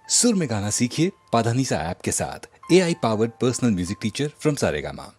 सुर में गाना सीखिए पाधानीसा ऐप के साथ। AI powered personal music teacher from Saregama.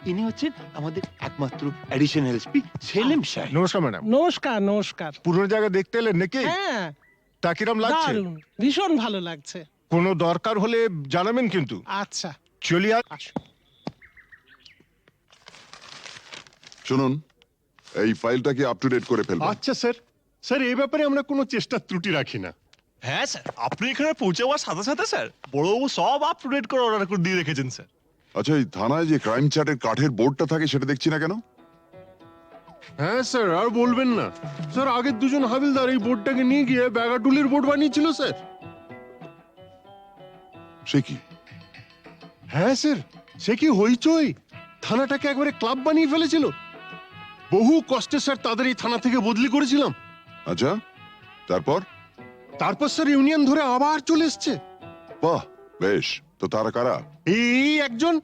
ইনি হচ্ছেন আমাদের একমাত্র অ্যাডিশনাল এসপি সেলিম সাহেব। নমস্কার ম্যাডাম। নমস্কার নমস্কার। পুরো জায়গা দেখতে এলেন নাকি? হ্যাঁ, তা কিরম লাগছে? দারুণ, ভীষণ ভালো লাগছে। কোনো দরকার হলে জানাবেন কিন্তু। আচ্ছা, চলি আর আসুন। শুনুন, এই ফাইলটাকে আপ টু ডেট করে ফেলবেন। আচ্ছা স্যার, স্যার এই ব্যাপারে আমরা কোনো চেষ্টা ত্রুটি রাখি না। হ্যাঁ স্যার, আপনি এখানে পৌঁছাবার সাথে সাথে স্যার বড়বাবু সব আপ টু ডেট করে অর্ডার করে দিয়ে রেখেছেন স্যার। আচ্ছা, এই থানায় যে ক্রাইম চ্যাটের কাঠের বোর্ডটা থাকে সেটা দেখছি না কেন? হ্যাঁ স্যার, আর বলবেন না স্যার, আগের দুজন হাবিলদার এই বোর্ডটাকে নিয়ে গিয়ে ব্যাগাটুলির বোর্ড বানিয়েছিল স্যার। সে কি? হ্যাঁ স্যার, সে কি হইচই, থানাটাকে একবারে ক্লাব বানিয়ে ফেলেছিল। বহু কষ্টে স্যার তাদের এই থানা থেকে বদলি করেছিলাম। আচ্ছা, তারপর? তারপর স্যার ইউনিয়ন ধরে আবার চলে এসছে। বাহ, বেশ। তো তারা কারা? এই একজন,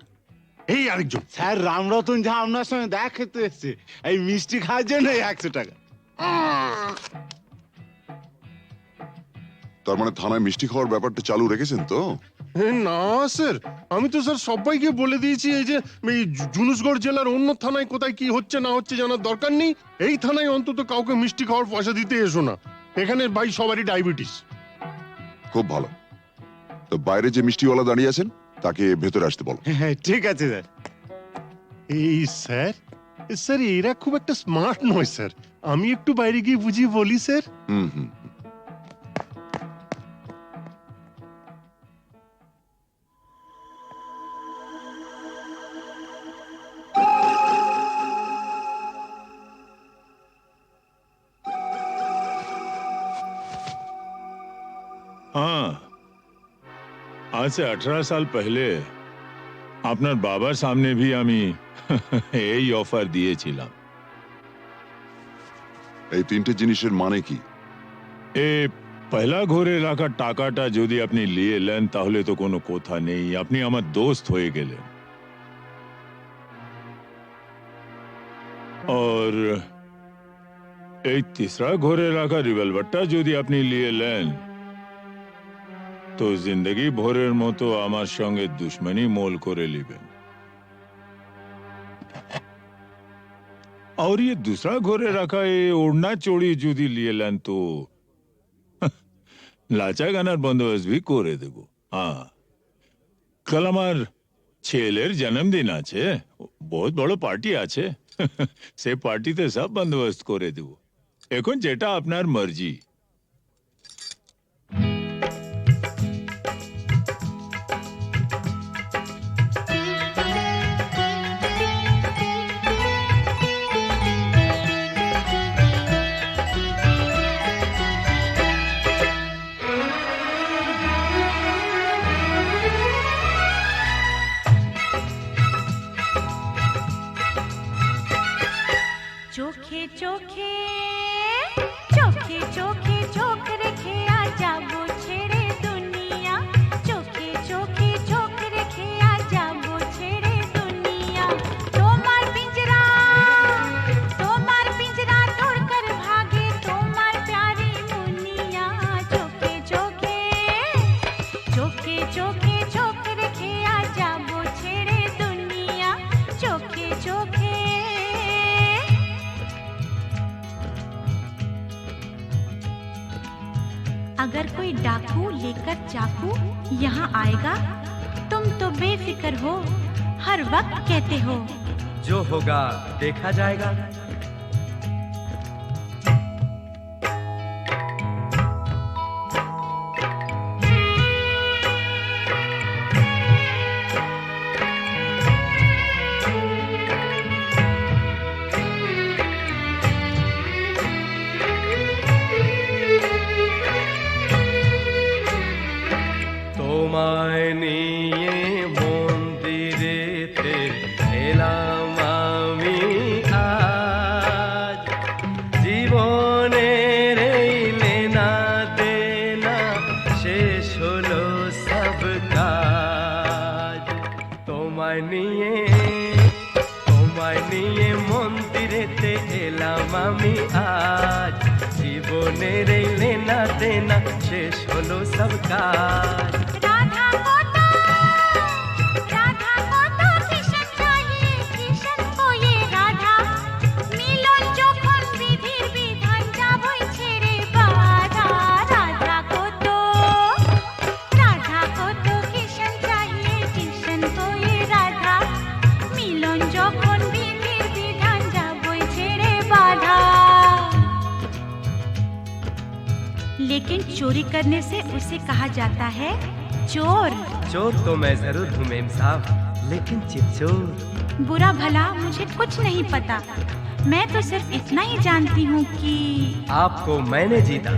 এই আরেকজন। স্যার রামরতন ঝা আপনার সঙ্গে দেখা খেতে এসছে এই মিষ্টি খাওয়ার জন্য 100 টাকা। তার মানে থানায় মিষ্টি খাওয়ার ব্যাপারটা চালু রেখেছেন তো? না স্যার, আমি তো স্যার সবাইকে বলে দিয়েছি এই যে এই জুনুসগড় জেলার অন্য থানায় কোথায় কি হচ্ছে না হচ্ছে জানার দরকার নেই। এই থানায় অন্তত কাউকে মিষ্টি খাওয়ার পয়সা দিতে এসো না। এখানে ভাই সবারই ডায়াবেটিস। খুব ভালো। তো বাইরে যে মিষ্টিওয়ালা দাঁড়িয়ে আছেন তাকে ভেতরে আসতে বলো। হ্যাঁ ঠিক আছে স্যার। এই স্যার, স্যার এরা খুব একটা স্মার্ট নয় স্যার, আমি একটু বাইরে গিয়ে বুঝিয়ে বলি স্যার। হুম হুম। हाँ, आज से 18 साल पहले আপনার বাবার সামনে भी আমি এই অফার দিয়েছিলাম। এই তিনটে জিনিসের মানে কি? এ পয়লা ঘরে রাখা টাকাটা যদি আপনি নিয়ে নেন তাহলে তো কোনো কথা নেই, আপনি আমার দোস্ত হয়ে গেলেন। और এই तीसरा ঘরে রাখা রিভলভারটা যদি আপনি নিয়ে নেন তো जिंदगी ভরের মতো আমার সঙ্গে দুশ্মনী মোল করে নেবেন। और ये दूसरा ঘরে রাখা এই ওড়না চড়ি যদি নিয়ে নেন তো লাচা গানার বন্দোবস্ত भी করে দেব। হ্যাঁ, কাল আমার ছেলের জন্মদিন আছে, বহুত বড় পার্টি আছে, সে পার্টিতে সব বন্দোবস্ত করে দেব। এখন যেটা আপনার মর্জি। চোখে চোখে চোখে চোখে চোখ রেখে আ যাবো ছেড়ে দুনিয়া, চোখে চোখে চোখ রেখে আ যাবো ছেড়ে দুনিয়া। তোমার পিंजरा तोड़ कर भागे তোমার प्यारी मुनिया, চোখে চোখে চোখে চোখে চোখ রেখে আ যাবো ছেড়ে দুনিয়া, চোখে চোখে। अगर कोई डाकू लेकर चाकू यहाँ आएगा तुम तो बेफिक्र हो, हर वक्त कहते हो जो होगा देखा जाएगा। তোমায় নিয়ে মন্দিরেতে এলাম আমি আজ, জীবনের এই লেনা দেনা শেষ হলো সব কাজ। তোমায় নিয়ে মন্দিরেতে এলাম আমি আজ, জীবনের এই লেনা দেনা শেষ হলো সব কাজ। राधा को तो कृष्ण चाहिए, चोरी करने से उसे कहा जाता है चोर। चोर तो मैं जरूर हूँ मेम साहब, लेकिन चितचोर। बुरा भला मुझे कुछ नहीं पता, मैं तो सिर्फ इतना ही जानती हूँ कि आपको मैंने जीता।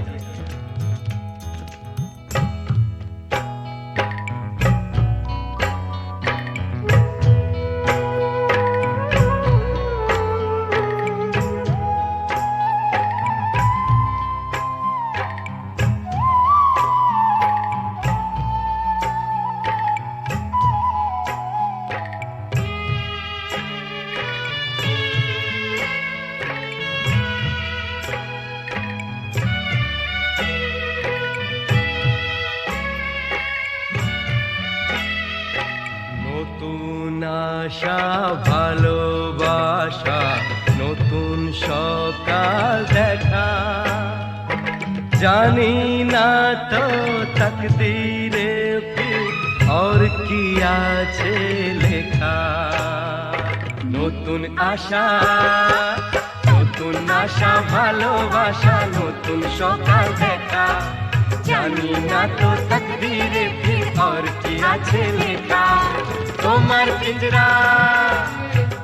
নতুন আশা ভালোবাসা, নতুন সকাল দেখা, জানি না তো তকদীরে ফির और কি আছে লেখা। নতুন আশা, নতুন আশা ভালোবাসা, নতুন সকাল দেখা, জানি না তো তকদীরে ফির और কি আছে লেখা। তোমার পিঞ্জরা,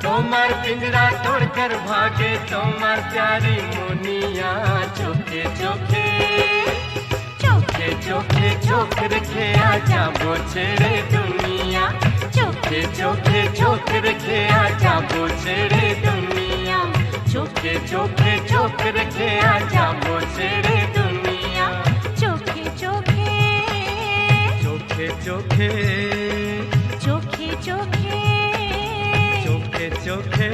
তোমার পিঞ্জরা তোড়কর ভাগে তোমার প্যারি মুনিয়া, চোখে চোখে চোখে চোখে চোখ রেখে যাবো ছেড়ে দুনিয়া, চোখে চোখে চোখ রেখে যাবো ছেড়ে দুনিয়া, চোখে চোখে চোখ রেখে যাবো ছেড়ে দুনিয়া, চোখে চোখে চোখে চোখে চোখে চোখে চোখে চোখে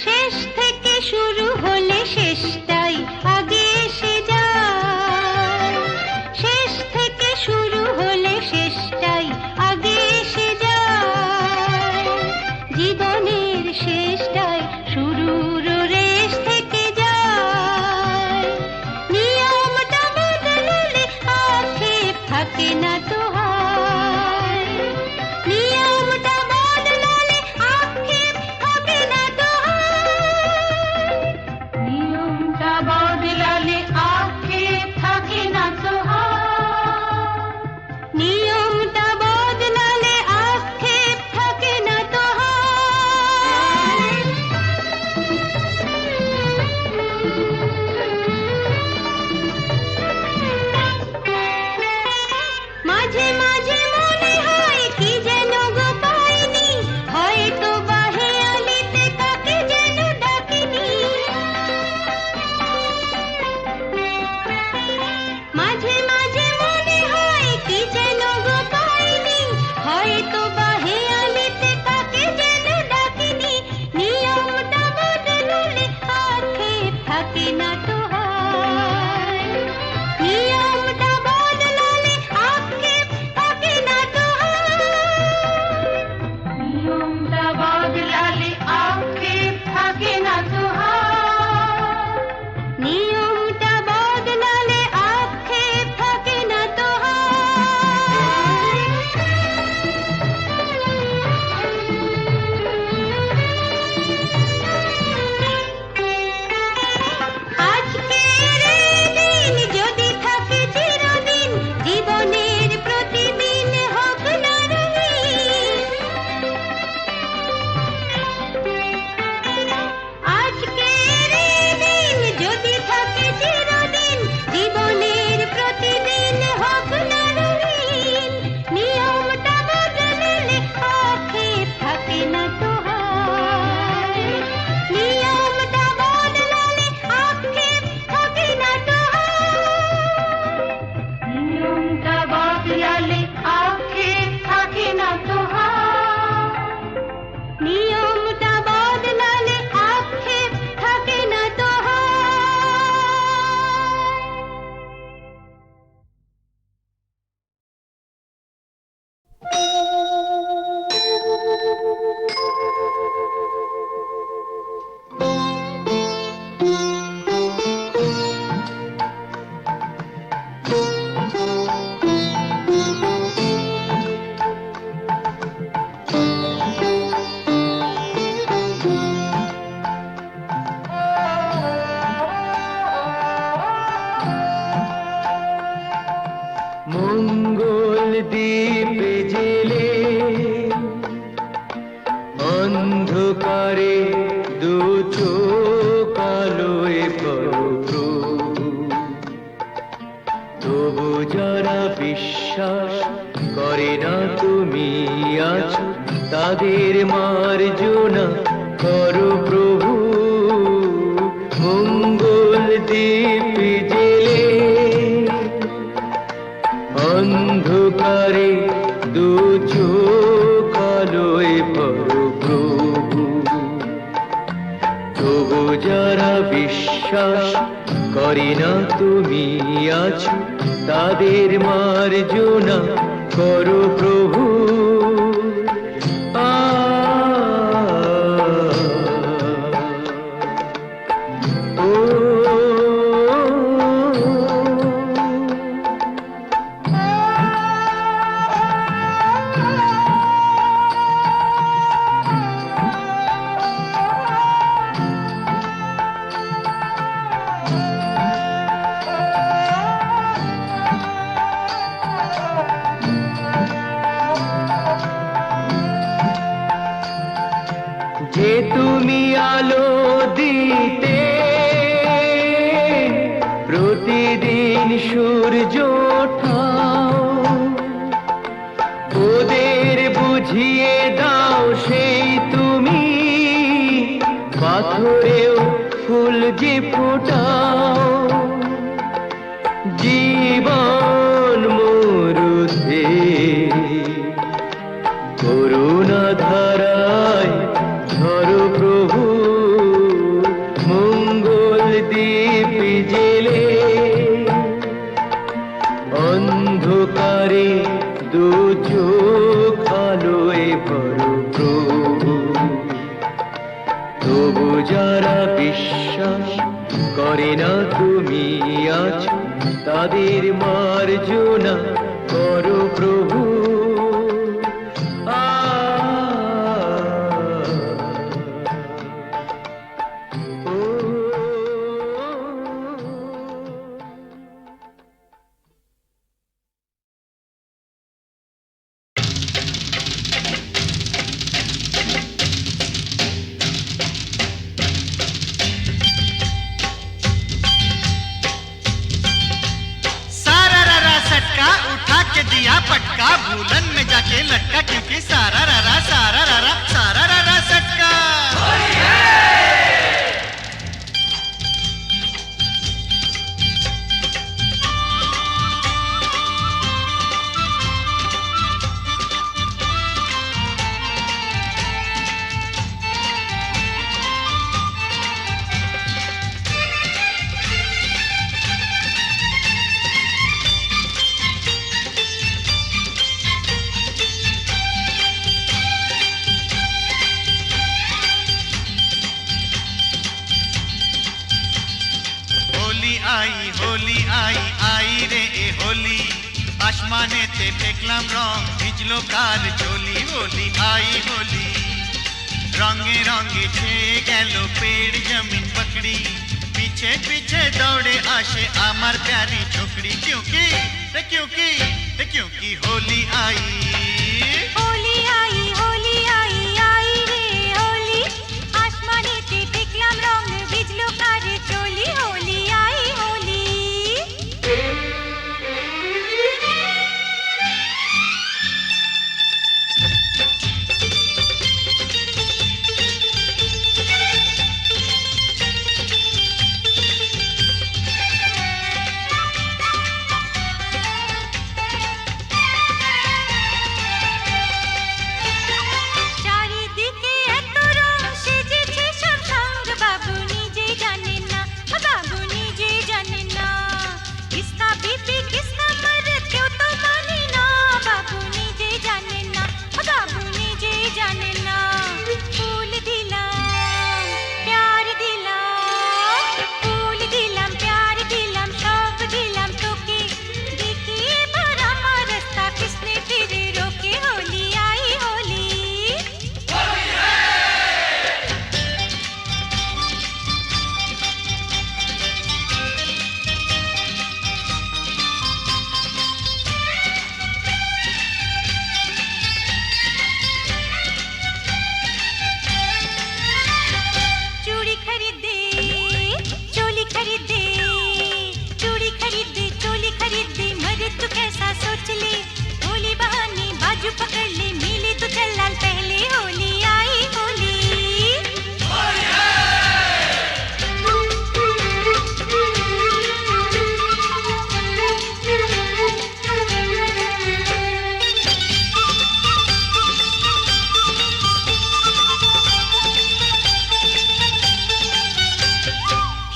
শেষ থেকে শুরু হলে শেষটাই আগে এসে যায়, শেষ থেকে শুরু হলে শেষটাই আগে এসে যায়, জীবনের শেষটাই শুরুর রেশ থেকে যায়, নিয়মটা বদলালে আক্ষেপ থাকে না তো হয়, নিয়মটা বদলালে আক্ষেপ থাকে না তো হয়, নিয়মটা বদলালে আক্ষেপ থাকে না তো হয়, নিয়মটা বদলালে আক্ষেপ থাকে না তো হয়। মাঝে মাঝে মনে হয় কি যেন গো পাইনি, হয়তো বাহেয়ালিতে কাকে যেন ডাকিনি, মাঝে মাঝে মনে হয় কি যেন গো পাইনি, হয়তো বাহেয়ালিতে কাকে যেন ডাকিনি, নিয়মটা বদলালে আক্ষেপ থাকে না তো হয়, নিয়মটা বদলালে আক্ষেপ থাকে না তো হয়, নিয়মটা বদলালে আক্ষেপ থাকে না তো হয়, নিয়মটা বদলালে আক্ষেপ থাকে না তো হয়। আজ আছো তাদের মার্জনা করো প্রভু মঙ্গল দ্বীপ জেলে অন্ধকারে দু চোখ আলোয় ভরো প্রভু তবু যারা বিশ্বাস করে না তুমি আছো তাদের মার্জনা করো প্রভু যে তুমি আলো দিতে প্রতিদিন সূর্য ওঠাও ওদের বুঝিয়ে দাও সেই তুমি পাথরেও ফুল যে ফোটাও জীবন মরুতে করুণা ধারায় ধরো প্রভু মঙ্গল দ্বীপ জেলে অন্ধকারে দু চোখ আলোয় ভরো প্রভু তবু যারা বিশ্বাস করে না তুমি আছো তাদের মার্জনা করো প্রভু दिया पटका भूलन में जाके लटका क्योंकि सारा ररा सटका आई रे ए होली आसमाने ते फेकलाम रंग भिजलो कार चोली होली आई होली रंगे रंगे छेए गेलो पेड़ जमीन पकड़ी पीछे पीछे दौड़े आशे आमार प्यारी छोकरी क्योंकि होली आई रे होली आसमाने ते फेकलाम रंग भिजलो कार चोली होली आई होली पकड़ ले मिले तो पहले होली आई होली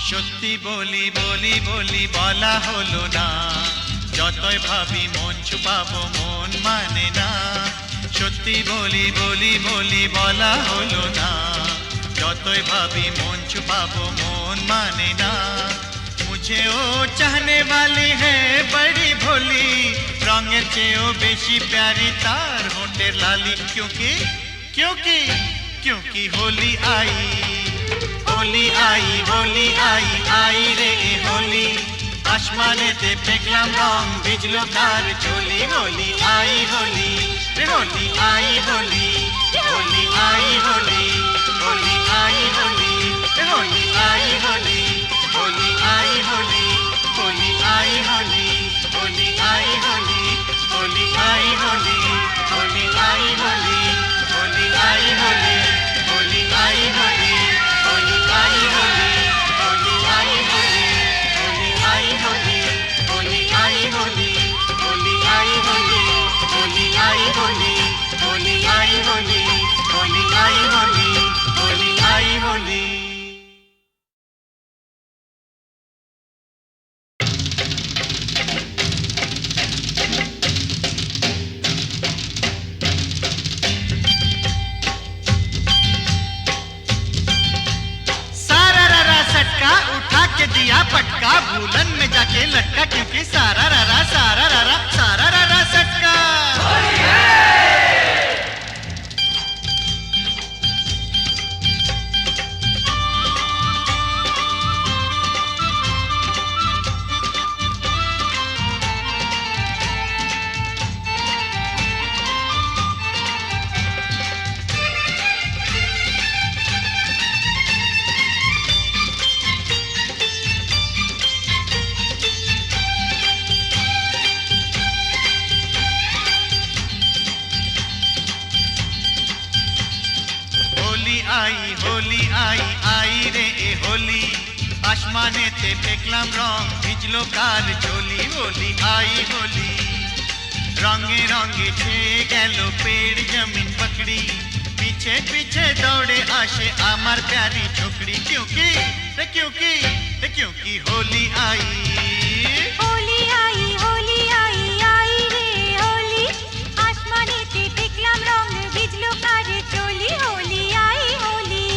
সত্যি বলি বলি বলি বলা হলো না যতই ভাবি মন ছুপাবো মন মানে না সত্যি বলি বলি বলি বলা হলো না যতই ভাবি মন ছুপাবো মন মানে না मुझे ओ चाहने वाली है बड़ी भोली रंगेर चेयो बेशी प्यारी तार होंठेर लाली क्योंकि क्योंकि क्योंकि होली आई होली आई होली आई आई रे होली आसमानेते फेंकलाम रंग भिजलो कार चोली होली आई होली रे होली आई होली होली आई होली होली आई होली रे होली आई होली होली आई होली होली आई होली होली आई होली होली आई होली होली आई होली होली आई होली होली आई होली होली आई होली होली आई होली होली आई होली होली आई होली होली आई होली होली आई होली होली आई होली होली आई होली होली आई होली उठा के दिया पटका भूलन में जाके लटका क्योंकि सारा रारा सटका होली आई आई रे ए होली आसमानेते फेंकलाम रंग भिजलो कार चोली होली आई होली रंगे रंगे छेए गेल पेड़ जमीन पकड़ी पीछे पीछे दौड़े आशे आमार प्यारी छोकरी क्योंकि क्योंकि होली आई होली आई आई रे होली आसमानेते फेंकलाम रंग भिजलो कार चोली होली आई होली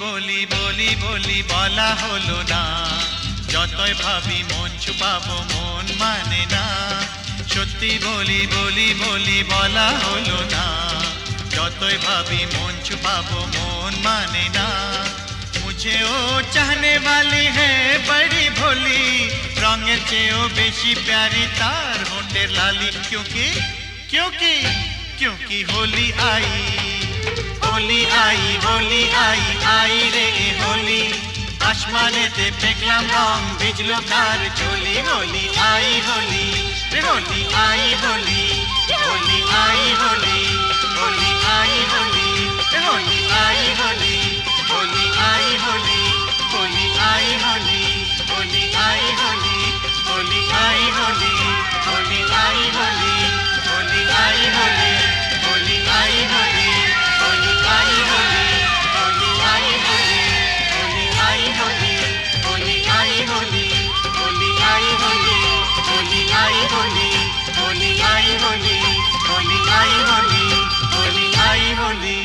বলি বলি বলি বলা হলো না যতই ভাবি মন ছুপাবো মন মানে না সত্যি বলি বলি বলি বলা হলো না যতই ভাবি মন ছুপাবো মন মানে না मुझे ओ चाहने वाली है बड़ी भोली रंगेर चेयो बेशी प्यारी तार होंठेर लाली क्योंकि क्योंकि क्योंकि होली आई होली आई होली आई आई रे ए होली आसमानेते फेंकलाम रंग भिजलो कार चोली होली आई होली रे होली आई होली होली आई होली होली आई होली रे होली आई होली होली आई होली होली आई होली होली आई होली होली आई होली होली आई होली होली आई होली होली आई होली होली आई होली होली आई होली होली आई होली होली आई होली होली आई होली होली आई होली होली आई होली होली आई होली होली आई होली